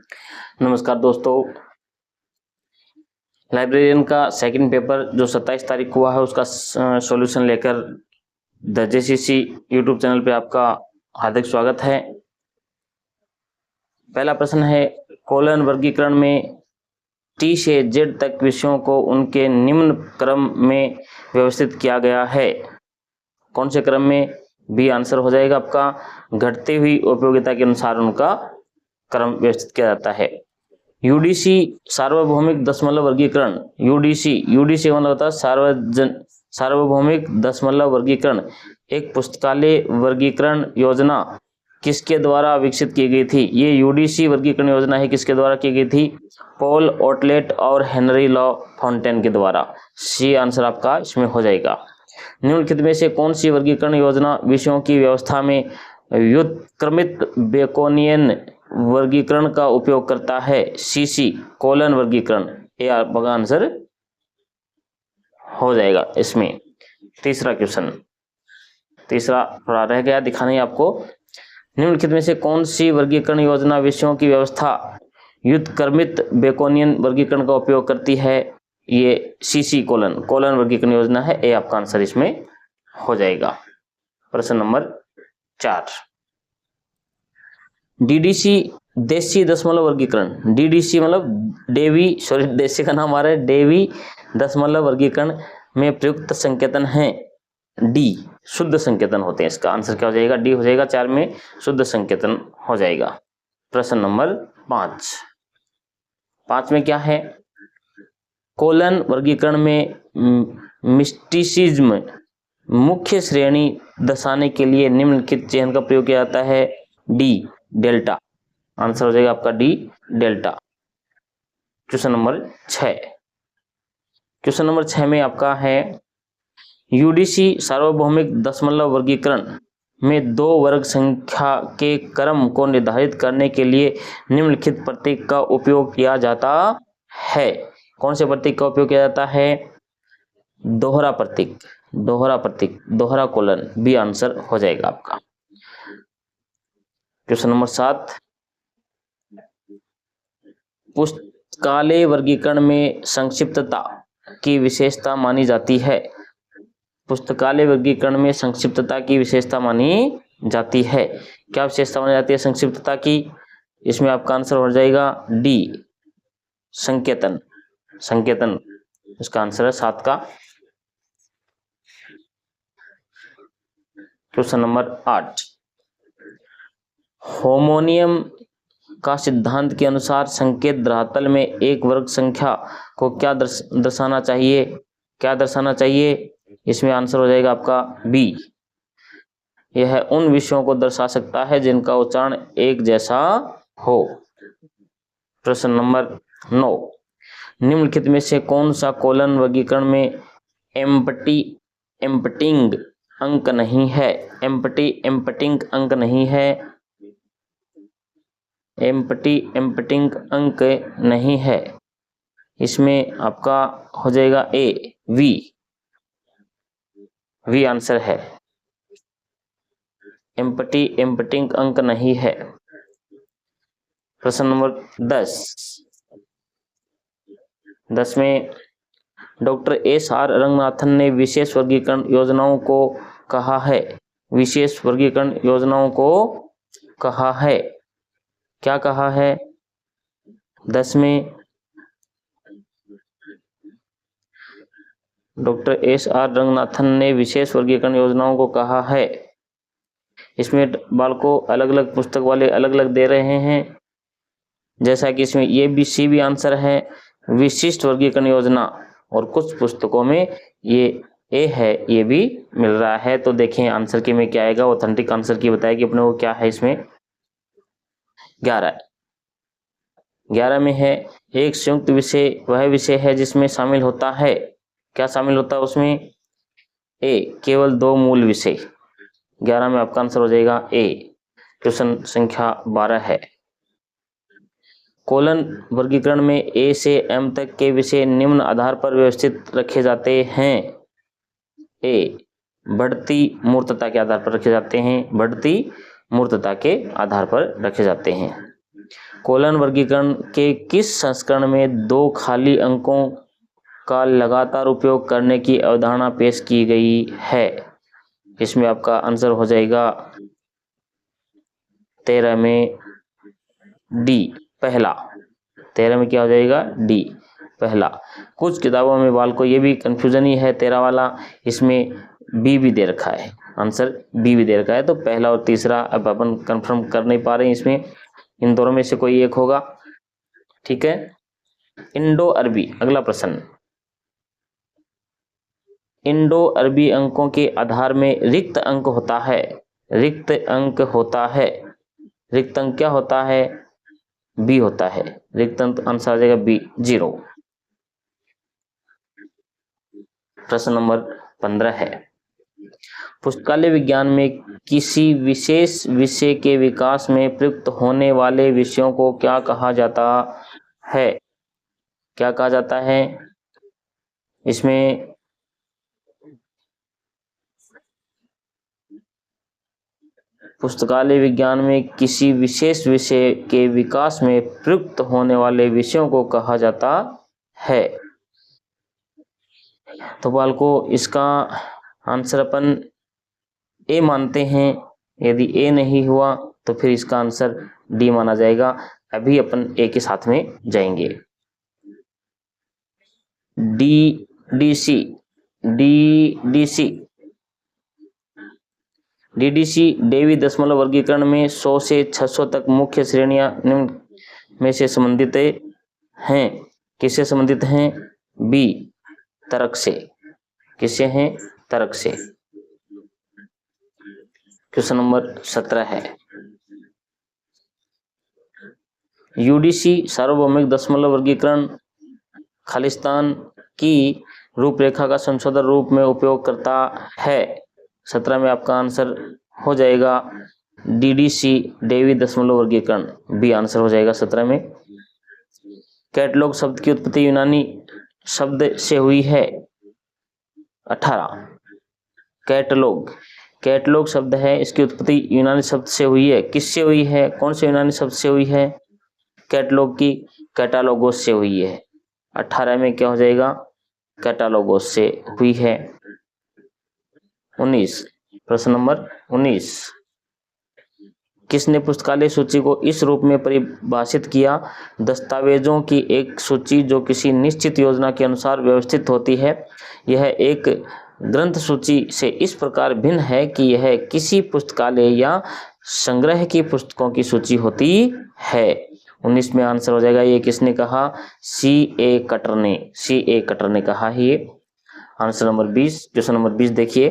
नमस्कार दोस्तों, लाइब्रेरियन का सेकंड पेपर जो 27 तारीख को हुआ है उसका सॉल्यूशन लेकर द जेसीसी यूट्यूब चैनल पे आपका हार्दिक स्वागत है। पहला प्रश्न है, कोलन वर्गीकरण में टी से जेड तक विषयों को उनके निम्न क्रम में व्यवस्थित किया गया है। कौन से क्रम में? बी आंसर हो जाएगा आपका, घटती हुई उपयोगिता के अनुसार उनका क्रम व्यवस्थित किया जाता है। यूडीसी सार्वभौमिक दशमलव वर्गीकरण, यूडीसी मतलब होता है सार्वभौमिक दशमलव वर्गीकरण, एक पुस्तकालय वर्गीकरण योजना किसके द्वारा विकसित की गई थी? ये यूडीसी वर्गीकरण योजना है, किसके द्वारा की गई थी? पॉल ओटलेट और हेनरी लॉ फाउंटेन के द्वारा। सी आंसर आपका इसमें हो जाएगा। निम्नलिखित में से कौन सी वर्गीकरण योजना विषयों की व्यवस्था में व्युत्क्रमित बेकोनियन वर्गीकरण का उपयोग करता है? सीसी कोलन वर्गीकरण। ये आपका आंसर हो जाएगा इसमें। तीसरा क्वेश्चन, तीसरा थोड़ा रह गया दिखाना ही आपको। निम्नलिखित में से कौन सी वर्गीकरण योजना विषयों की व्यवस्था व्युत्क्रमित बेकोनियन वर्गीकरण का उपयोग करती है? ये सीसी कोलन वर्गीकरण योजना है। ये आपका आंसर इसमें हो जाएगा। प्रश्न नंबर 4, डीडीसी देशी दशमलव वर्गीकरण, डीडीसी मतलब देशी का नाम आ रहा है, डेवी दशमलव वर्गीकरण में प्रयुक्त संकेतन है डी, शुद्ध संकेतन होते हैं। इसका आंसर क्या हो जाएगा? डी हो जाएगा। 4 में शुद्ध संकेतन हो जाएगा। प्रश्न नंबर 5 में क्या है? कोलन वर्गीकरण में मिस्टिसिज्म मुख्य श्रेणी दर्शाने के लिए निम्नलिखित चिह्न का प्रयोग किया जाता है? D delta. आंसर हो जाएगा आपका D delta. Question number 6, question number 6 में आपका है, यूडीसी सार्वभौमिक दशमलव वर्गीकरण में 2 वर्ग संख्या के क्रम को निर्धारित करने के लिए निम्नलिखित प्रतीक का उपयोग किया जाता है। कौन से प्रतीक का उपयोग किया जाता है? दोहरा प्रतीक, दोहरा कोलन। बी आंसर हो जाएगा आपका। क्वेश्चन नंबर 7, पुस्तकालय वर्गीकरण में संक्षिप्तता की विशेषता मानी जाती है? पुस्तकालय वर्गीकरण में संक्षिप्तता की विशेषता मानी जाती है। क्या विशेषता मानी जाती है संक्षिप्तता की? इसमें आपका आंसर हो जाएगा डी संकेतन। इसका आंसर है 7 का। क्वेश्चन नंबर 8, होमोनियम का सिद्धांत के अनुसार संकेत धरातल में एक वर्ग संख्या को क्या दर्शाना चाहिए? इसमें आंसर हो जाएगा आपका बी, यह उन विषयों को दर्शा सकता है जिनका उच्चारण एक जैसा हो। प्रश्न नंबर 9, निम्नलिखित में से कौन सा कोलन वर्गीकरण में एम्पटिंग अंक नहीं है? एम्पटिंग अंक नहीं है, एम्पटिंग अंक नहीं है। इसमें आपका हो जाएगा ए वी आंसर है। एम्पटिंग अंक नहीं है। प्रश्न नंबर 10 में डॉक्टर एस.आर. रंगनाथन ने विशेष वर्गीकरण योजनाओं को कहा है? विशेष वर्गीकरण योजनाओं को कहा है, क्या कहा है? 10 में डॉक्टर एस.आर. रंगनाथन ने विशेष वर्गीकरण योजनाओं को कहा है। इसमें बालकों अलग अलग पुस्तक वाले अलग अलग दे रहे हैं, जैसा कि इसमें ये भी सी भी आंसर है, विशिष्ट वर्गीकरण योजना, और कुछ पुस्तकों में ये ए है, ये भी मिल रहा है। तो देखें आंसर के में क्या आएगा, ऑथेंटिक आंसर की बताएगी अपने को क्या है। इसमें 11 में है, एक संयुक्त विषय वह विषय है जिसमें शामिल होता है, क्या शामिल होता है उसमें? ए केवल 2 मूल विषय। 11 में आपका आंसर हो जाएगा ए। क्वेश्चन संख्या 12 है, कोलन वर्गीकरण में ए से एम तक के विषय निम्न आधार पर व्यवस्थित रखे जाते हैं? ए बढ़ती मूर्तता के आधार पर रखे जाते हैं, बढ़ती मूर्तता के आधार पर रखे जाते हैं। कोलन वर्गीकरण के किस संस्करण में 2 खाली अंकों का लगातार उपयोग करने की अवधारणा पेश की गई है? इसमें आपका आंसर हो जाएगा 13 में डी पहला। 13 में क्या हो जाएगा? डी पहला। कुछ किताबों में बाल को ये भी कंफ्यूजन ही है 13 वाला, इसमें बी भी दे रखा है, आंसर बी भी दे रखा है। तो पहला और तीसरा अब अपन कंफर्म कर नहीं पा रहे हैं, इसमें इन दोनों में से कोई एक होगा। ठीक है। इंडो अरबी, अगला प्रश्न। इंडो अरबी अंकों के आधार में रिक्त अंक होता है। रिक्त अंक होता है। रिक्त अंक क्या होता है? बी होता है। रिक्त अंक आंसर आ जाएगा बी 0। प्रश्न नंबर 15 है, पुस्तकालय विज्ञान में किसी विशेष विषय के विकास में प्रयुक्त होने वाले विषयों को क्या कहा जाता है? क्या कहा जाता है? इसमें पुस्तकालय विज्ञान में किसी विशेष विषय के विकास में प्रयुक्त होने वाले विषयों को कहा जाता है। तो बालको इसका आंसर अपन ए मानते हैं। यदि ए नहीं हुआ तो फिर इसका आंसर डी माना जाएगा। अभी अपन ए के साथ में जाएंगे। डीडीसी डेवी दशमलव वर्गीकरण में 100 से 600 तक मुख्य श्रेणियां निम्न में से संबंधित हैं। किससे संबंधित हैं? बी तर्क से। किससे हैं? तर्क से। क्वेश्चन नंबर 17 है, यूडीसी सार्वभौमिक दशमलव वर्गीकरण खालिस्तान की रूपरेखा का संशोधन रूप में उपयोग करता है। 17 में आपका आंसर हो जाएगा डीडीसी डेवी दशमलव वर्गीकरण, बी आंसर हो जाएगा 17 में। कैटलॉग शब्द की उत्पत्ति यूनानी शब्द से हुई है। 18 कैटलॉग शब्द है, इसकी उत्पत्ति यूनानी शब्द से हुई है। किससे हुई है? कौन से यूनानी शब्द से हुई है? कैटलॉग की कैटालोगोस से हुई है। 18 में क्या हो जाएगा? कैटालोगोस से हुई है। 19 प्रश्न नंबर 19, किसने पुस्तकालय सूची को इस रूप में परिभाषित किया? दस्तावेजों की एक सूची जो किसी निश्चित योजना के अनुसार व्यवस्थित होती है। यह एक ग्रंथ सूची से इस प्रकार भिन्न है कि यह किसी पुस्तकालय या संग्रह की पुस्तकों की सूची होती है। 19 में आंसर हो जाएगा, ये किसने कहा? C.A. कटर ने कहा है ये। Answer number 20। क्वेश्चन नंबर 20 देखिए,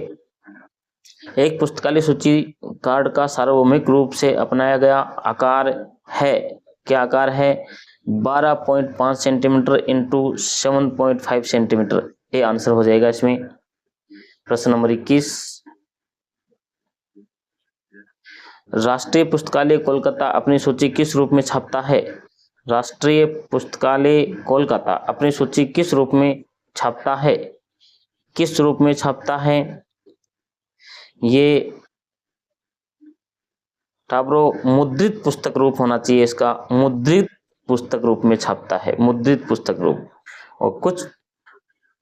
एक पुस्तकालय सूची कार्ड का सार्वभौमिक रूप से अपनाया गया आकार है। क्या आकार है? 12.5 सेंटीमीटर इंटू 7.5 सेंटीमीटर। ये आंसर हो जाएगा इसमें। प्रश्न नंबर 21, राष्ट्रीय पुस्तकालय कोलकाता अपनी सूची किस रूप में छापता है? राष्ट्रीय पुस्तकालय कोलकाता अपनी सूची किस रूप में छापता है? किस रूप में छापता है? ये टाब्रो मुद्रित पुस्तक रूप होना चाहिए इसका। मुद्रित पुस्तक रूप में छापता है, मुद्रित पुस्तक रूप। और कुछ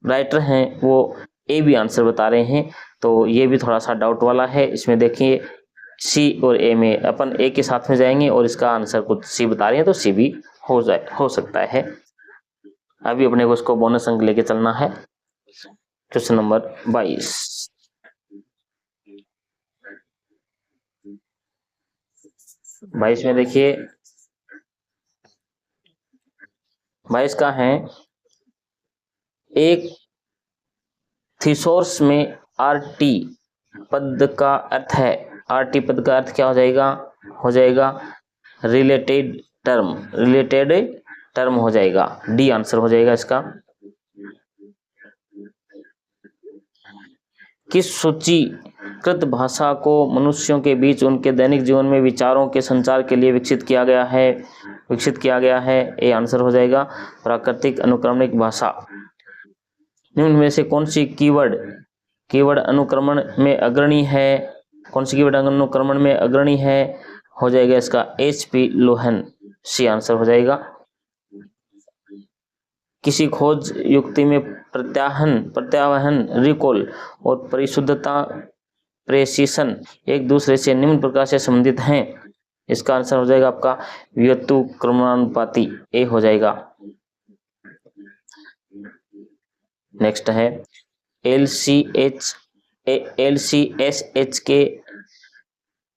राइटर हैं वो ए भी आंसर बता रहे हैं, तो ये भी थोड़ा सा डाउट वाला है। इसमें देखिए सी और ए में अपन ए के साथ में जाएंगे और इसका आंसर कुछ सी बता रहे हैं, तो सी भी हो सकता है। अभी अपने को उसको बोनस अंक लेके चलना है। क्वेश्चन नंबर 22, 22 में देखिए 22 का है, एक थिसोर्स में आरटी पद का अर्थ है। आरटी पद का अर्थ क्या हो जाएगा? हो जाएगा रिलेटेड टर्म हो जाएगा। डी आंसर हो जाएगा इसका। किस सूचीकृत भाषा को मनुष्यों के बीच उनके दैनिक जीवन में विचारों के संचार के लिए विकसित किया गया है? ये आंसर हो जाएगा प्राकृतिक अनुक्रमणिक भाषा। निम्न में से कौन सी कीवर्ड अनुक्रमण में अग्रणी है? कौन सी कीवर्ड अनुक्रमण में अग्रणी है? हो जाएगा इसका HP लोहन। सी आंसर हो जाएगा। किसी खोज युक्ति में प्रत्याहन रिकॉल और परिशुद्धता प्रेसिशन एक दूसरे से निम्न प्रकार से संबंधित हैं। इसका आंसर हो जाएगा आपका व्युत्क्रमणानुपाती, ए हो जाएगा। नेक्स्ट है LCSH के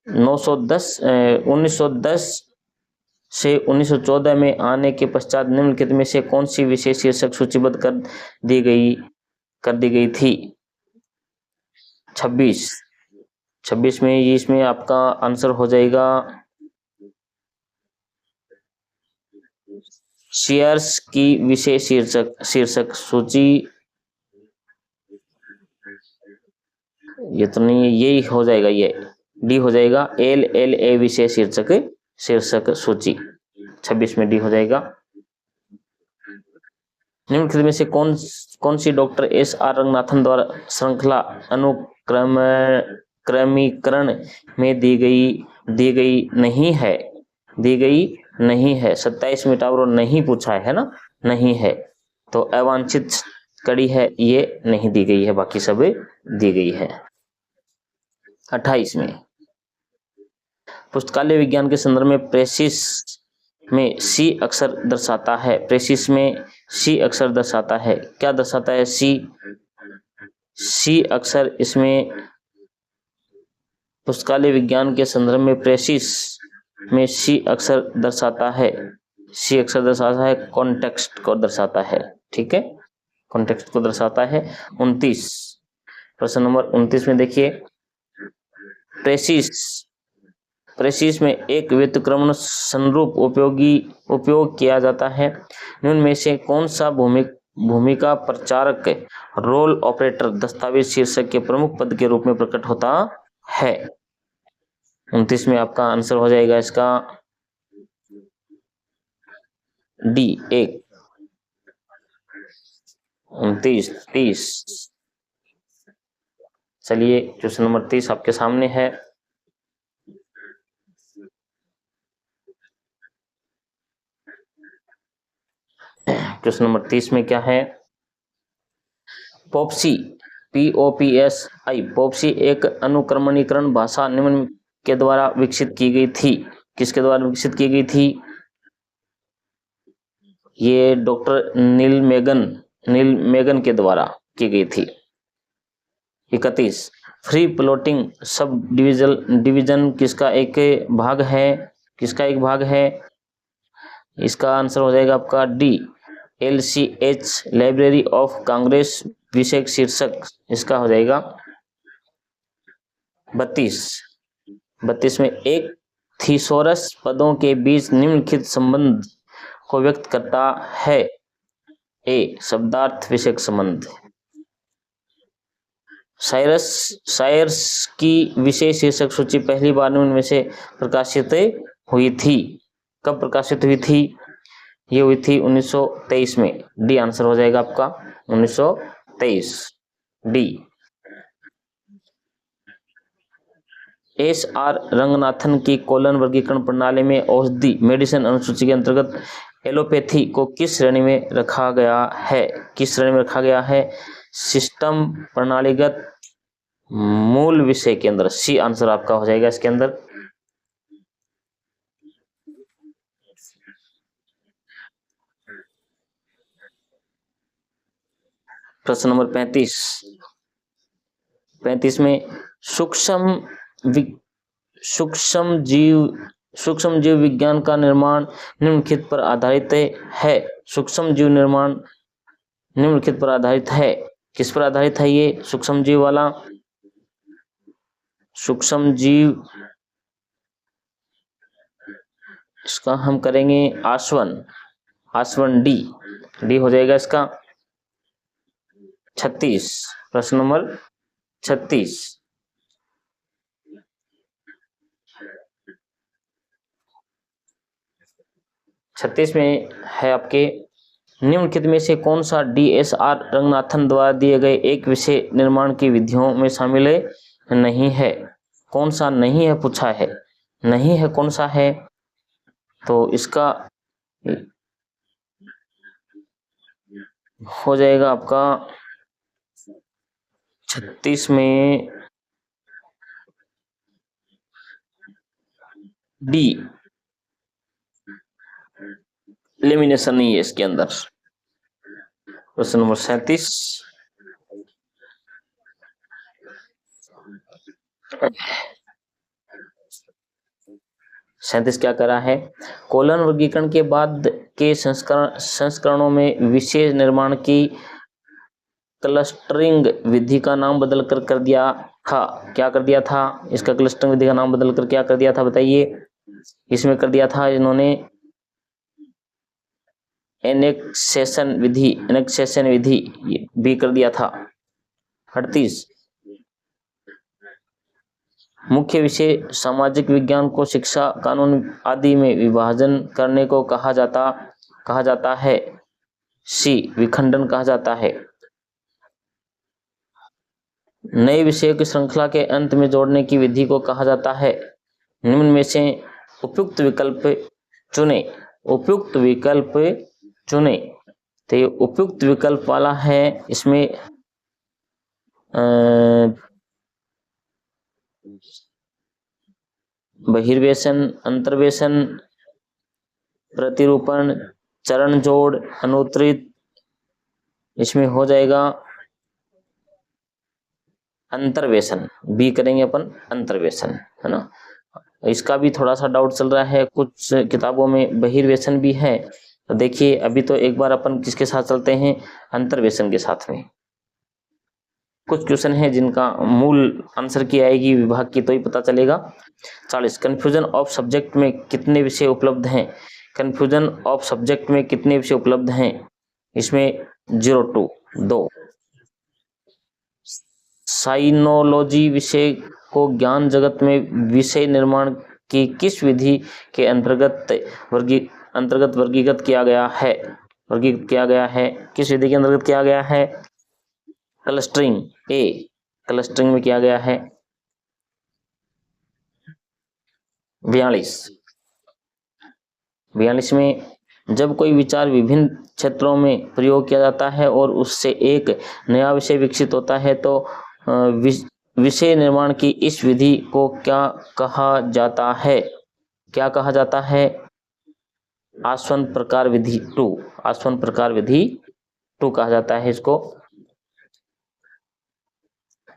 1910 से 1914 में आने के पश्चात निम्नलिखित में से कौन सी विशेष शीर्षक सूचीबद्ध कर दी गई थी? 26 में इसमें आपका आंसर हो जाएगा शेयर्स की विशेष शीर्षक सूची। ये तो नहीं है, यही हो जाएगा, ये डी हो जाएगा। LLA विशेष शीर्षक सूची 26 में डी हो जाएगा। निम्नलिखित में से कौन सी डॉक्टर SR रंगनाथन द्वारा श्रृंखला अनुक्रमीकरण में दी गई नहीं है। 27 में टावर नहीं पूछा है ना, नहीं है, तो अवांछित कड़ी है, ये नहीं दी गई है, बाकी सब दी गई है। 28 में पुस्तकालय विज्ञान के संदर्भ में प्रेसिस में सी अक्षर दर्शाता है। प्रेसिस में सी अक्षर दर्शाता है, क्या दर्शाता है? सी अक्षर इसमें पुस्तकालय विज्ञान के संदर्भ में प्रेसिस में सी अक्षर दर्शाता है। सी अक्षर दर्शाता है कॉन्टेक्स्ट को दर्शाता है, ठीक है, कॉन्टेक्स्ट को दर्शाता है। 29 प्रश्न नंबर 29 में देखिए, प्रेसिस में एक व्युत्क्रमण संरूप उपयोग किया जाता है। निम्न में से कौन सा भूमिका प्रचारक रोल ऑपरेटर दस्तावेज शीर्षक के प्रमुख पद के रूप में प्रकट होता है? 29 में आपका आंसर हो जाएगा इसका डी 1। 29 30। चलिए क्वेश्चन नंबर 30 आपके सामने है। क्वेश्चन नंबर 30 में क्या है? पॉप्सी POPSI पॉप्सी एक अनुक्रमणीकरण भाषा निम्न के द्वारा विकसित की गई थी। किसके द्वारा विकसित की गई थी? ये डॉक्टर नील मेगन के द्वारा की गई थी। 31 फ्री फ्लोटिंग सब डिवीजन किसका एक भाग है? इसका आंसर हो जाएगा आपका D LCH library of Congress विषय शीर्षक, इसका हो जाएगा। 32 में एक थीसोरस पदों के बीच निम्नलिखित संबंध को व्यक्त करता है। ए शब्दार्थ विषयक संबंध। सायरस की विशेष शीर्षक सूची पहली बार उनमें से प्रकाशित हुई थी। कब प्रकाशित हुई थी? ये हुई थी 1923 में। डी आंसर हो जाएगा आपका 1923 डी। SR रंगनाथन की कोलन वर्गीकरण प्रणाली में औषधि मेडिसिन अनुसूची के अंतर्गत एलोपैथी को किस श्रेणी में रखा गया है? सिस्टम प्रणालीगत मूल विषय के अंदर। सी आंसर आपका हो जाएगा इसके अंदर। प्रश्न नंबर 35 में सूक्ष्म जीव विज्ञान का निर्माण निम्नलिखित पर आधारित है। सूक्ष्म जीव निर्माण निम्नलिखित पर आधारित है। किस पर आधारित है ये सूक्ष्म जीव वाला? सूक्ष्म जीव इसका हम करेंगे आसवन डी हो जाएगा इसका। 36 प्रश्न नंबर 36 में है आपके, निम्नलिखित में से कौन सा DSR रंगनाथन द्वारा दिए गए एक विषय निर्माण की विधियों में शामिल नहीं है? कौन सा नहीं है पूछा है, नहीं है कौन सा है? तो इसका हो जाएगा आपका 36 में डी, लेमिनेशन नहीं है इसके अंदर। क्वेश्चन नंबर 37, क्या करा है? कोलन वर्गीकरण के बाद के संस्करणों में विशेष निर्माण की क्लस्टरिंग विधि का नाम बदल कर दिया था। क्या कर दिया था? इसका क्लस्टरिंग विधि का नाम बदल कर क्या कर दिया था बताइए? इसमें कर दिया था इन्होंने एनेक्सेशन विधि भी कर दिया था। 38, मुख्य विषय सामाजिक विज्ञान को शिक्षा, कानून आदि में विभाजन करने को कहा जाता है। सी, विखंडन कहा जाता है। नए विषयों की श्रृंखला के अंत में जोड़ने की विधि को कहा जाता है। निम्न में से उपयुक्त विकल्प चुने। तो ये उपयुक्त विकल्प वाला है, इसमें बहिर्वेशन, अंतर्वेशन, प्रतिरूपण, चरण जोड़, अनुत्तरित, इसमें हो जाएगा अंतर्वेशन। बी करेंगे अपन, अंतर्वेशन, है ना। इसका भी थोड़ा सा डाउट चल रहा है, कुछ किताबों में बहिर्वेशन भी है। तो देखिए अभी तो एक बार अपन किसके साथ चलते हैं? अंतर्वेशन के साथ में। कुछ क्वेश्चन है जिनका मूल आंसर की आएगी विभाग की तो ही पता चलेगा। 40, कंफ्यूजन ऑफ सब्जेक्ट में कितने विषय उपलब्ध हैं? कंफ्यूजन ऑफ सब्जेक्ट में कितने विषय उपलब्ध हैं? इसमें 02, 2। साइनोलॉजी विषय को ज्ञान जगत में विषय निर्माण की किस विधि के अंतर्गत वर्गीकृत किया गया है? किस विधि के अंतर्गत किया गया है? क्लस्टरिंग। ए, क्लस्टरिंग में किया गया है। 42 में जब कोई विचार विभिन्न क्षेत्रों में प्रयोग किया जाता है और उससे एक नया विषय विकसित होता है तो विषय निर्माण की इस विधि को क्या कहा जाता है? आसवन प्रकार विधि 2। आसवन प्रकार विधि 2 कहा जाता है इसको।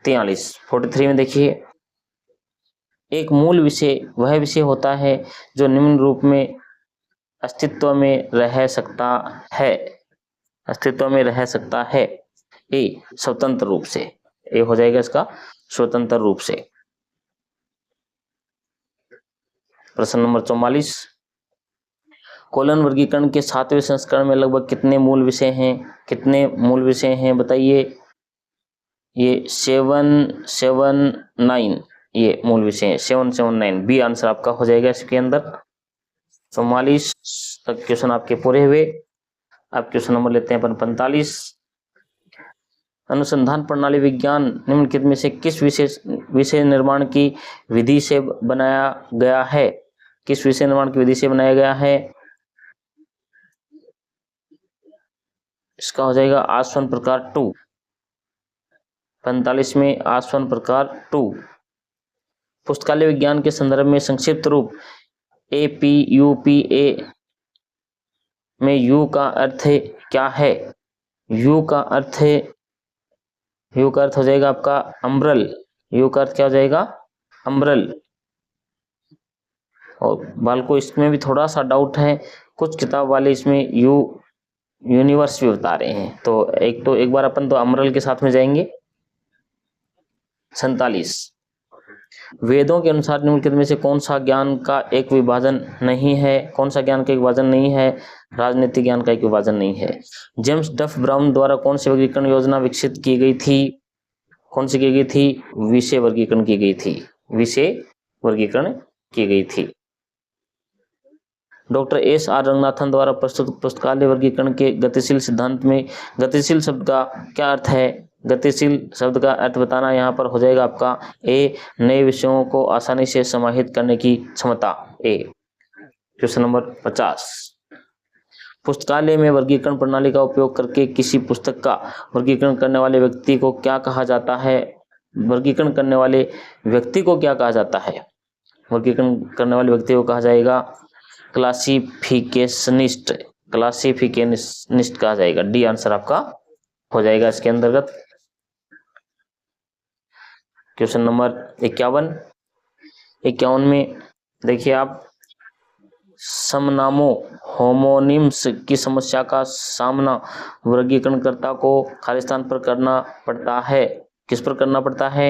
43 में देखिए, एक मूल विषय वह विषय होता है जो निम्न रूप में अस्तित्व में रह सकता है। ए, स्वतंत्र रूप से। ए हो जाएगा इसका स्वतंत्र रूप से। प्रश्न नंबर 44, कोलन वर्गीकरण के 7वें संस्करण में लगभग कितने मूल विषय हैं बताइए? ये 779 ये मूल विषय है। 779 बी आंसर आपका हो जाएगा इसके अंदर। 44 तक क्वेश्चन आपके पूरे हुए। अब क्वेश्चन नंबर लेते हैं अपन 45, अनुसंधान प्रणाली विज्ञान निम्नलिखित में से किस विषय निर्माण की विधि से बनाया गया है? किस विषय निर्माण की विधि से बनाया गया है? इसका हो जाएगा आसवन प्रकार 2। 45 में आसवन प्रकार 2। पुस्तकालय विज्ञान के संदर्भ में संक्षिप्त रूप APUPA में यू का अर्थ क्या है? यू का अर्थ हो जाएगा आपका अम्ब्रल। यू का अर्थ क्या हो जाएगा? अम्ब्रल। और बालको इसमें भी थोड़ा सा डाउट है, कुछ किताब वाले इसमें यूनिवर्स भी बता रहे हैं। तो एक बार अपन तो अम्ब्रल के साथ में जाएंगे। 47, वेदों के अनुसार निम्नलिखित में से कौन सा ज्ञान का एक विभाजन नहीं है? राजनीतिक ज्ञान का एक विभाजन नहीं है। जेम्स डफ ब्राउन द्वारा कौन सी वर्गीकरण योजना विकसित की गई थी? विषय वर्गीकरण की गई थी। Doctor S.R. रंगनाथन द्वारा प्रस्तुत पुस्तकालय वर्गीकरण के गतिशील सिद्धांत में गतिशील शब्द का क्या अर्थ है? गतिशील शब्द का अर्थ बताना यहाँ पर हो जाएगा आपका ए, नए विषयों को आसानी से समाहित करने की क्षमता। ए क्वेश्चन नंबर 50, पुस्तकालय में वर्गीकरण प्रणाली का उपयोग करके किसी पुस्तक का वर्गीकरण करने वाले व्यक्ति को क्या कहा जाता है? वर्गीकरण करने वाले व्यक्ति को क्या कहा जाता है? वर्गीकरण करने वाले व्यक्ति को कहा जाएगा क्लासिफिकेशनिस्ट, क्लासिफिकेशनिस्ट कहा जाएगा। डी आंसर आपका हो जाएगा इसके अंतर्गत। क्वेश्चन नंबर 51 में देखिए आप, समनामों होमोनिम्स की समस्या का सामना वर्गीकरणकर्ता को खाली स्थान पर करना पड़ता है। किस पर करना पड़ता है?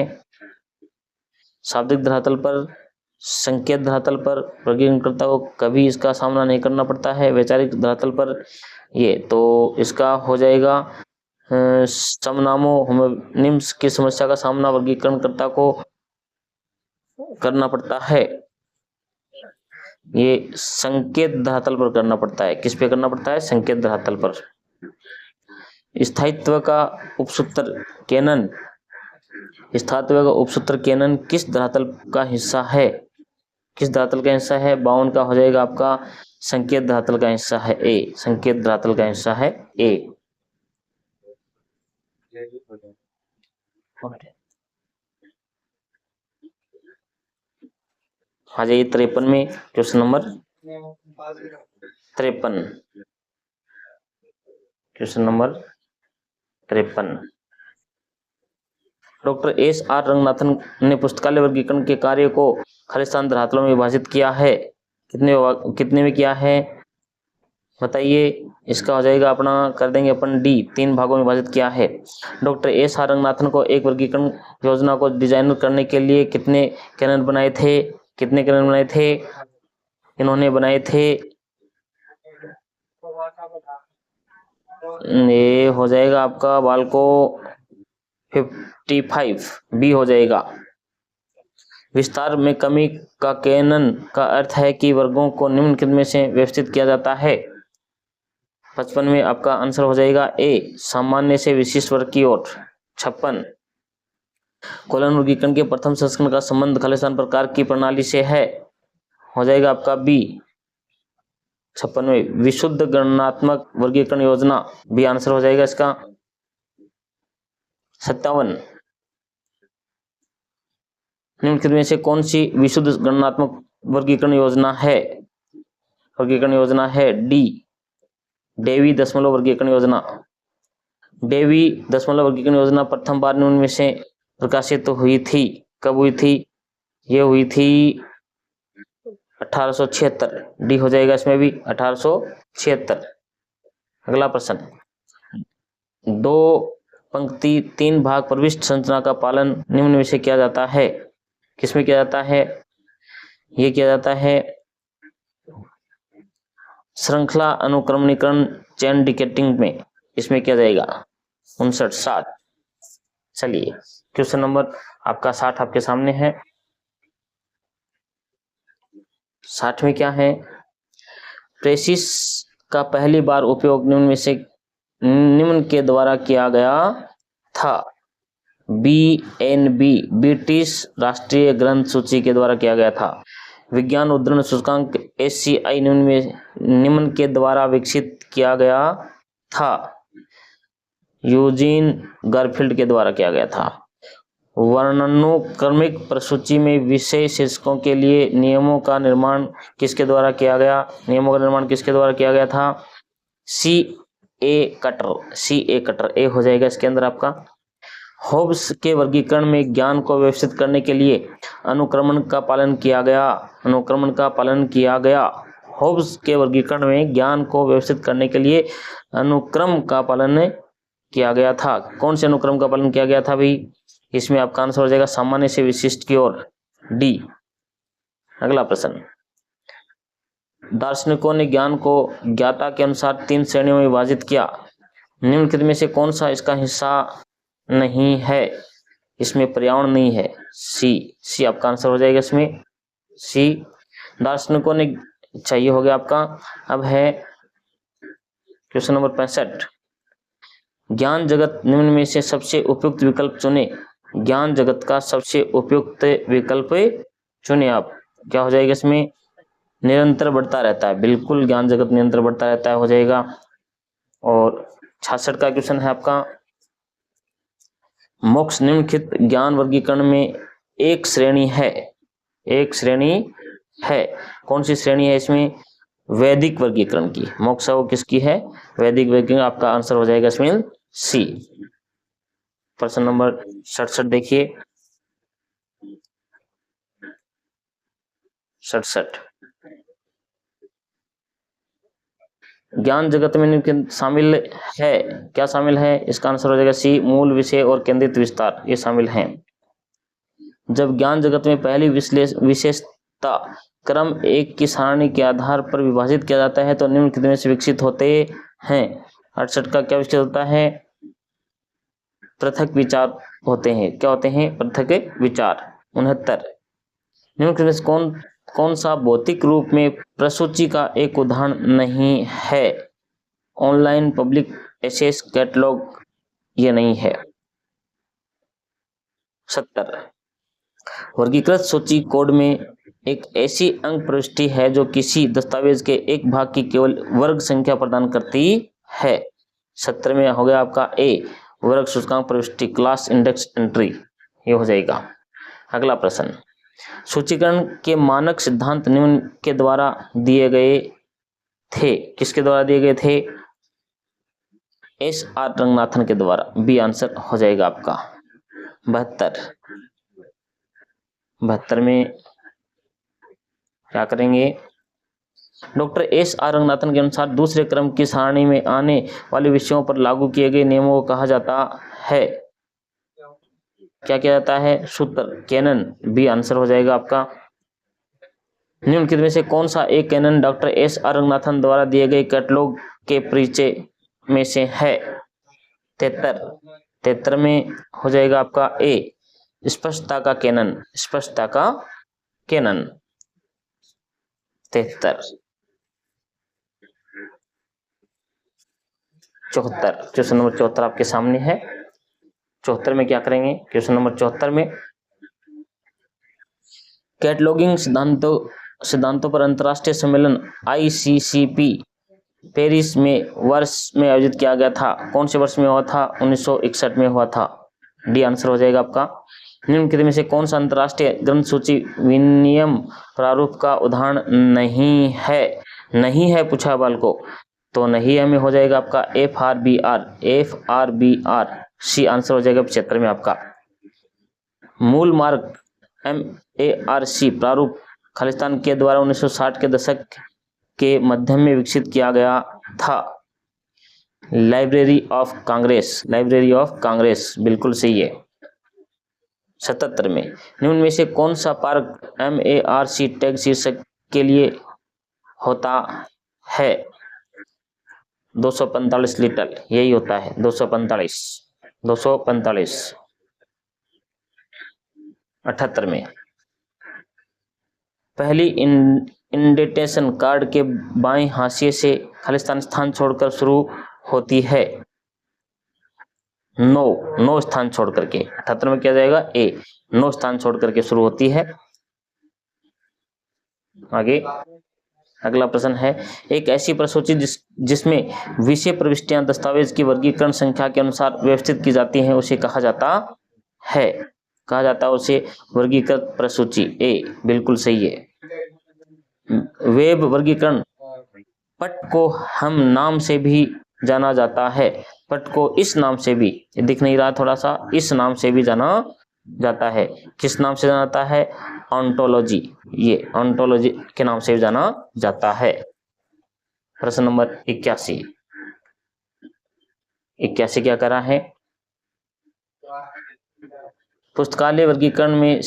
शाब्दिक धरातल पर, संकेत धरातल पर। वर्गीकरणकर्ता को कभी इसका सामना नहीं करना पड़ता है वैचारिक धरातल पर। ये तो इसका हो जाएगा समनामों होमोनिम्स की समस्या का सामना वर्गीकरणकर्ता को करना पड़ता है, ये संकेत धरातल पर करना पड़ता है। किस पे करना पड़ता है? संकेत धरातल पर। स्थायित्व का उपसूत्र केनन, स्थायित्व का उपसूत्र केनन किस धरातल का हिस्सा है? किस धरातल का हिस्सा है? 52 का हो जाएगा आपका संकेत धरातल का हिस्सा है ए, संकेत धरातल का हिस्सा है ए। आ जाइए 53 में, question number 53, question number 53, doctor S R Ranganathan ने पुस्तकालय वर्गीकरण के कार्य को खालिस्तान धरातलों में विभाजित किया है। कितने में किया है बताइए? इसका हो जाएगा अपना, कर देंगे अपन डी, 3 भागों में विभाजित किया है। डॉक्टर एस आर रंगनाथन को एक वर्गीकरण योजना को डिजाइन करने के लिए कितने कैनन बनाए थे? कितने कैनन बनाए थे इन्होंने? बनाए थे, ये हो जाएगा आपका बालको 55, बी हो जाएगा। विस्तार में कमी का कैनन का अर्थ है कि वर्गों को निम्नलिखित में से व्यवस्थित किया जाता है। 55 में आपका आंसर हो जाएगा ए, सामान्य से विशिष्ट वर्ग की ओर। 56, कोलन वर्गीकरण के प्रथम संस्करण का संबंध खालिस्तान प्रकार की प्रणाली से है, हो जाएगा आपका बी। 56 में विशुद्ध गणनात्मक वर्गीकरण योजना, बी आंसर हो जाएगा इसका। 57, निम्नलिखित में से कौन सी विशुद्ध गणनात्मक वर्गीकरण योजना है? वर्गीकरण योजना है डी, डेवी दशमलव वर्गीकरण योजना। डेवी दशमलव वर्गीकरण योजना प्रथम बार निम्न में से प्रकाशित तो हुई थी, कब हुई थी? ये हुई थी 1876, डी हो जाएगा इसमें भी 1876। अगला प्रश्न, 2 पंक्ति 3 भाग प्रविष्ट संरचना का पालन निम्न में से किया जाता है। किसमें किया जाता है? ये किया जाता है श्रृंखला अनुक्रमणीकरण, चेन डिकेटिंग में। इसमें किया जाएगा 59, 60। चलिए क्वेश्चन नंबर आपका 60 आपके सामने है। 60 में क्या है? प्रेसिस का पहली बार उपयोग निम्न के द्वारा किया गया था। BNB, ब्रिटिश राष्ट्रीय ग्रंथ सूची के द्वारा किया गया था। विज्ञान उद्धरण सूचकांक SCI निम्न के द्वारा विकसित किया गया था। यूजीन गारफील्ड के द्वारा किया गया था। वर्णनुक्रमिक प्रसूची में विषय शीर्षकों के लिए नियमों का निर्माण किसके द्वारा किया गया? नियमों का निर्माण किसके द्वारा किया गया था? C.A. कटर, ए हो जाएगा इसके अंदर आपका। होब्स के वर्गीकरण में ज्ञान को व्यवस्थित करने के लिए अनुक्रमण का पालन किया गया। अनुक्रमण का पालन किया गया। होब्स के वर्गीकरण में ज्ञान को व्यवस्थित करने के लिए अनुक्रम का पालन किया गया था। कौन से अनुक्रम का पालन किया गया था भाई? इसमें आपका आंसर हो जाएगा सामान्य से विशिष्ट की ओर, डी। अगला प्रश्न, दार्शनिकों ने ज्ञान को ज्ञाता के अनुसार 3 श्रेणियों में विभाजित किया। निम्नलिखित में से कौन सा इसका हिस्सा नहीं है? इसमें पर्यावरण नहीं है, सी आपका आंसर हो जाएगा इसमें, सी। दार्शनिकों ने, चाहिए हो गया आपका। अब है क्वेश्चन नंबर 65, ज्ञान जगत निम्न में से सबसे उपयुक्त विकल्प चुने। ज्ञान जगत का सबसे उपयुक्त विकल्प चुने आप। क्या हो जाएगा इसमें? निरंतर बढ़ता रहता है, बिल्कुल ज्ञान जगत निरंतर बढ़ता रहता है, हो जाएगा। और 66 का क्वेश्चन है आपका, मोक्ष निम्नलिखित ज्ञान वर्गीकरण में एक श्रेणी है, एक श्रेणी है, कौन सी श्रेणी है इसमें? वैदिक वर्गीकरण की। मोक्ष वो किसकी है? वैदिक वर्गीकरण। आपका आंसर हो जाएगा इसमें सी। प्रश्न नंबर 67 देखिए, 67, ज्ञान जगत में निम्नलिखित शामिल है, क्या शामिल है? इसका आंसर हो जाएगा सी, मूल विषय और केंद्रित विस्तार, ये शामिल हैं। जब ज्ञान जगत में पहली विशेषता क्रम एक की सारणी के आधार पर विभाजित किया जाता है तो निम्नलिखित में से विकसित होते हैं। 68 का क्या विकसित होता है? पृथक विचार होते हैं। क्या होते हैं? पृथक विचार। 69, निम्नलिखित में से कौन सा भौतिक रूप में प्रसूचि का एक उदाहरण नहीं है? ऑनलाइन पब्लिक एक्सेस कैटलॉग ये नहीं है। 70, वर्गीकृत सूची कोड में एक ऐसी अंक प्रविष्टि है जो किसी दस्तावेज के एक भाग की केवल वर्ग संख्या प्रदान करती है। 70 में हो गया आपका ए, वर्ग सूचकांक प्रविष्टि, क्लास इंडेक्स एंट्री, ये हो जाएगा। अगला प्रश्न, सूचीकरण के मानक सिद्धांत निम्न के द्वारा दिए गए थे। किसके द्वारा दिए गए थे? एस आर रंगनाथन के द्वारा। बी आंसर हो जाएगा आपका। 72 में क्या करेंगे? डॉक्टर एस आर रंगनाथन के अनुसार दूसरे क्रम की सारणी में आने वाले विषयों पर लागू किए गए नियमों को कहा जाता है। क्या किया जाता है? सूत्र, कैनन। बी आंसर हो जाएगा आपका। निम्नलिखित में से कौन सा एक canon doctor S R Ranganathan द्वारा दिए गए कैटलॉग के परिचय में से है? 73 में हो जाएगा आपका ए, स्पष्टता का कैनन, स्पष्टता का कैनन। 73, 74, क्वेश्चन नंबर 74 आपके सामने है। 74 में क्या करेंगे? क्वेश्चन नंबर 74 में कैटलॉगिंग सिद्धांतों पर अंतर्राष्ट्रीय सम्मेलन ICCP पेरिस में वर्ष में आयोजित किया गया था। कौन से वर्ष में हुआ था? 1961 में हुआ था। डी आंसर हो जाएगा आपका। निम्नलिखित में से कौन सा अंतर्राष्ट्रीय ग्रंथ सूची विनियम प्रारूप का उदाहरण नहीं है? नहीं है पूछा बाल को, तो नहीं है में हो जाएगा आपका FRBR। सी आंसर हो जाएगा 75 में आपका। मूल मार्ग MARC प्रारूप खालिस्तान के द्वारा 1960 के दशक के मध्य में विकसित किया गया था। Library of Congress, library of Congress बिल्कुल सही है। 77 में निम्न में से कौन सा पार्क MARC टैग शीर्षक के लिए होता है? 245 लीटर, यही होता है 245। 78 में पहली इंडेंटेशन कार्ड के बाएं हाशिए से खालिस्तान स्थान छोड़कर शुरू होती है। 9 स्थान छोड़ करके। 78 में क्या जाएगा? ए, 9 स्थान छोड़ करके शुरू होती है। आगे अगला प्रश्न है, एक ऐसी प्रसूची जिसमें विषय प्रविष्टियां दस्तावेज की वर्गीकरण संख्या के अनुसार व्यवस्थित की जाती हैं उसे कहा जाता है? कहा जाता है उसे वर्गीकृत प्रसूची। ए बिल्कुल सही है। वेब वर्गीकरण पट को हम नाम से भी जाना जाता है। पट को इस नाम से भी, दिख नहीं रहा थोड़ा सा, इस नाम से भी जाना जाता है। किस नाम से जाना जाता है? ऑन्टोलॉजी, ये ऑन्टोलॉजी के नाम से भी जाना जाता है। प्रश्न नंबर 81 क्या करा है? पुस्तकालय वर्गीकरण में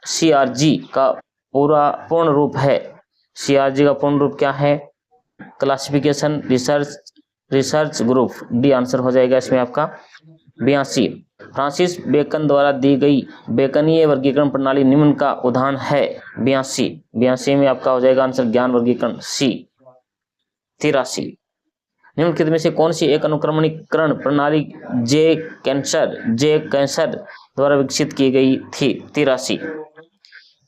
CRG का पूर्ण रूप है। CRG का पूर्ण रूप क्या है? Classification research group. D answer हो जाएगा इसमें आपका। 82 फ्रांसिस बेकन द्वारा दी गई बेकनीय वर्गीकरण प्रणाली निम्न का उदाहरण है। 82 में आपका हो जाएगा आंसर ज्ञान वर्गीकरण सी। 83 निम्नलिखित में से कौन सी एक अनुक्रमणीकरण प्रणाली जे कैंसर द्वारा विकसित की गई थी? 83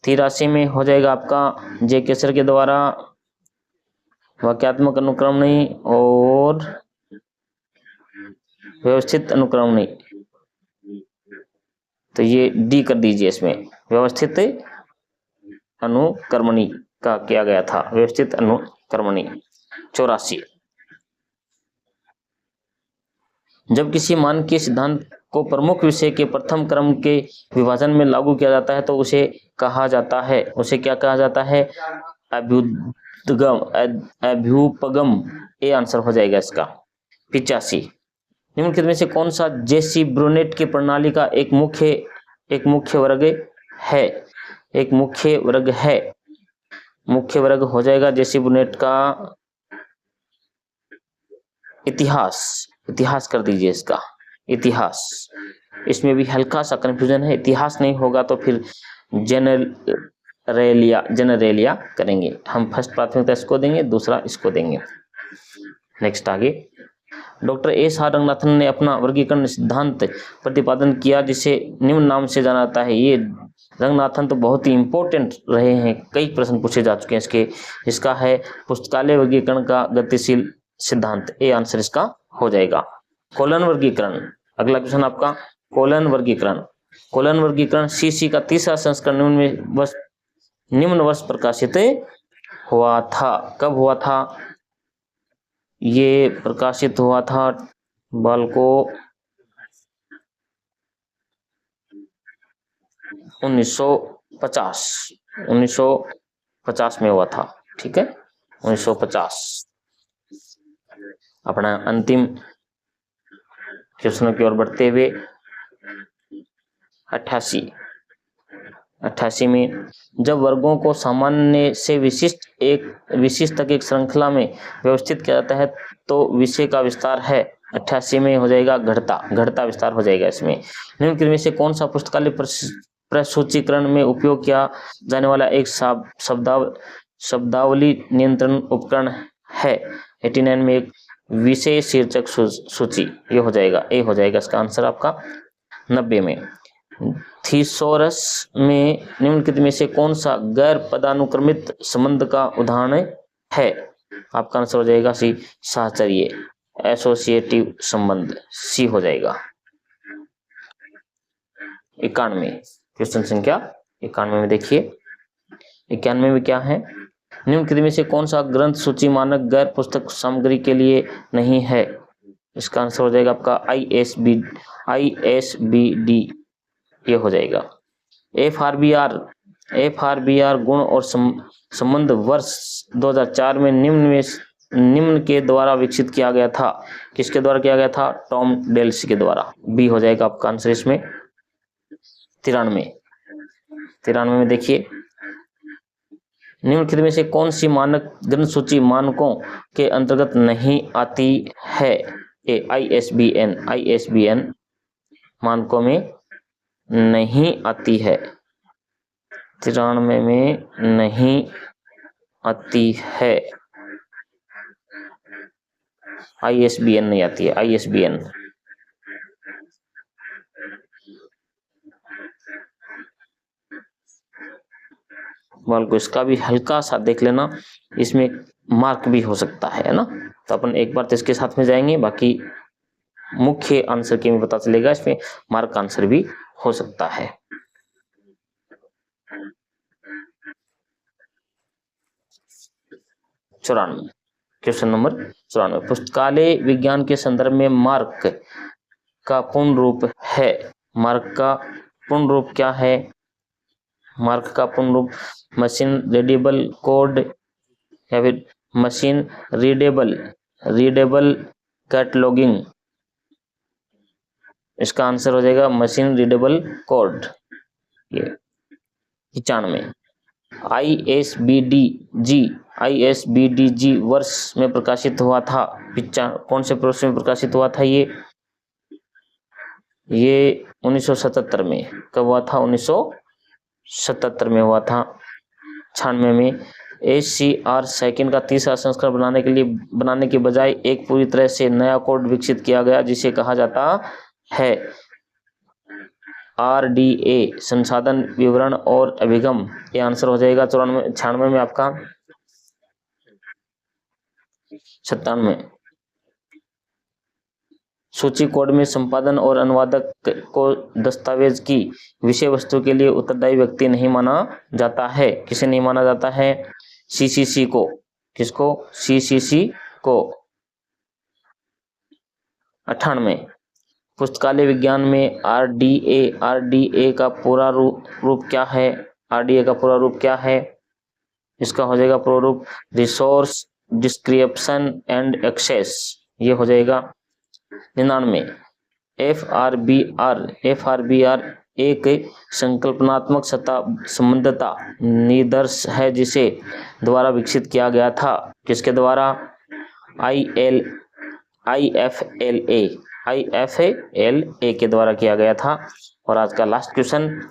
83 में हो जाएगा आपका जे केसर के द्वारा वाक्यात्मक अनुक्रम नहीं और व्यवस्थित अनुक्रम नहीं, तो ये डी कर दीजिए। इसमें व्यवस्थित अनुक्रमणी का किया गया था, व्यवस्थित अनुक्रमणी। 84 जब किसी मानकीय सिद्धांत को प्रमुख विषय के प्रथम क्रम के विभाजन में लागू किया जाता है तो उसे कहा जाता है, उसे क्या कहा जाता है? अभ्युदगम, अभ्युपगम। ये आंसर हो जाएगा इसका। 85 निम्नलिखित में से कौन सा जेसी ब्रोनेट की प्रणाली का एक मुख्य वर्ग है? एक मुख्य वर्ग है, मुख्य वर्ग हो जाएगा जेसी ब्रोनेट का इतिहास कर दीजिए इसका, इतिहास। इसमें भी हल्का सा कंफ्यूजन है, इतिहास नहीं होगा तो फिर जेनरेलिया करेंगे हम। फर्स्ट प्राथमिकता इसको देंगे, दूसरा इसको देंगे। नेक्स्ट आगे, डॉक्टर एस आर रंगनाथन ने अपना वर्गीकरण सिद्धांत प्रतिपादन किया जिसे निम्न नाम से जाना जाता है। ये रंगनाथन तो बहुत ही इंपॉर्टेंट रहे हैं, कई प्रश्न पूछे जा चुके हैं इसके। इसका है पुस्तकालय वर्गीकरण का गतिशील सिद्धांत। ए आंसर इसका हो जाएगा। कोलन वर्गीकरण, अगला क्वेश्चन आपका कोलन वर्गीकरण। कोलन वर्गीकरण सीसी का तीसरा संस्करण निम्न वर्ष प्रकाशित हुआ था। कब हुआ था? ये प्रकाशित हुआ था बालको 1950 में हुआ था। ठीक है, 1950। अपना अंतिम क्वेश्चनों की ओर बढ़ते हुए 88 में जब वर्गों को सामान्य से विशिष्ट तक एक श्रृंखला में व्यवस्थित किया जाता है तो विषय का विस्तार है। 88 में हो जाएगा घटता विस्तार हो जाएगा इसमें। निम्नलिखित में से कौन सा पुस्तकालय प्रसूचीकरण में उपयोग किया जाने वाला एक शब्दावली नियंत्रण उपकरण है? 89 में एक विषय शीर्षक सूची। ये हो जाएगा, ए हो जाएगा इसका आंसर आपका। 90 में थीसोरस में निम्नलिखित में से कौन सा गैर पदानुक्रमित संबंध का उदाहरण है? आपका आंसर हो जाएगा सी, साहचर्य, एसोसिएटिव संबंध। सी हो जाएगा। 91 क्वेश्चन संख्या 91 में देखिए, 91 में क्या है? निम्नलिखित में से कौन सा ग्रंथ सूची मानक गैर पुस्तक सामग्री के लिए नहीं है? इसका आंसर हो जाएगा आपका ISBD। ये हो जाएगा। FRBR गुण और संबंध वर्ष 2004 में निम्न के द्वारा विकसित किया गया था। किसके द्वारा किया गया था? टॉम डेल्सी के द्वारा। बी हो जाएगा आपका आंसर इसमें। 93 में देखिए, निम्नलिखित में से कौन सी मानक ग्रंथ सूची मानकों के अंतर्गत नहीं आती है? ISBN मानकों में नहीं आती है। 93 में नहीं आती है, ISBN नहीं आती है, ISBN। वाल को इसका भी हल्का सा देख लेना, इसमें मार्क भी हो सकता है ना। तो अपन एक बार तो इसके साथ में जाएंगे, बाकी मुख्य आंसर के में पता चलेगा, इसमें मार्क आंसर भी हो सकता है। 94 क्वेश्चन नंबर 94, पुस्तकालय विज्ञान के संदर्भ में मार्क का पूर्ण रूप है। मार्क का पूर्ण रूप क्या है? मार्क का पूर्ण रूप मशीन रीडेबल कोड या फिर मशीन रीडेबल कैटलॉगिंग। इसका आंसर हो जाएगा मशीन रीडेबल कोड। ये 95 ISBDG वर्ष में प्रकाशित हुआ था। कौन से वर्ष में प्रकाशित हुआ था? ये 1977 में। कब हुआ था? 1977 में हुआ था। 96 में ACR सेकंड का तीसरा संस्करण बनाने के बजाय एक पूरी तरह से नया कोड विकसित किया गया जिसे कहा जाता है RDA संसाधन विवरण और अभिगम, ये आंसर हो जाएगा 94 में आपका 97। सूची कोड में संपादन और अनुवादक को दस्तावेज की विषय वस्तु के लिए उत्तरदायी व्यक्ति नहीं माना जाता है। किसे नहीं माना जाता है? CCC को। किसको? CCC को। 98 पुस्तकालय विज्ञान में RDA का पूरा रूप क्या है? RDA का पूरा रूप क्या है? इसका हो जाएगा पूरा रूप रिसोर्स डिस्क्रिप्शन एंड एक्सेस, ये हो जाएगा। 99 FRBR एक संकल्पनात्मक संबद्धता निदर्श है जिसे द्वारा विकसित किया गया था। किसके द्वारा? IFLA के द्वारा किया गया था। और आज का लास्ट क्वेश्चन,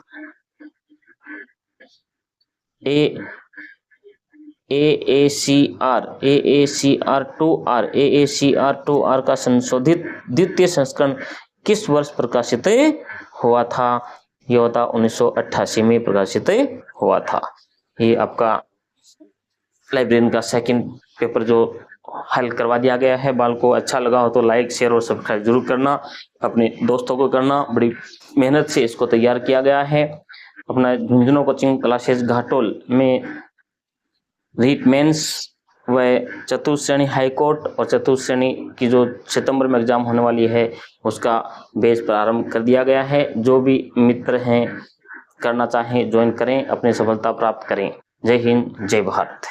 AACR2R का संशोधित द्वितीय संस्करण किस वर्ष प्रकाशित हुआ था? यह होता 1988 में प्रकाशित हुआ था। ये आपका लाइब्रेरियन का सेकंड पेपर जो हल करवा दिया गया है। बाल को अच्छा लगा हो तो लाइक, शेयर और सब्सक्राइब जरूर करना, अपने दोस्तों को करना। बड़ी मेहनत से इसको तैयार किया गया है। अपना झुंझुनू कोचिंग क्लासेस घाटोल में रीट मेंस व चतुर्थ श्रेणी हाईकोर्ट और चतुर्थ श्रेणी की जो सितंबर में एग्जाम होने वाली है उसका बैच प्रारंभ कर दिया गया है। जो भी मित्र हैं करना चाहें ज्वाइन करें, अपनी सफलता प्राप्त करें। जय हिंद, जय भारत।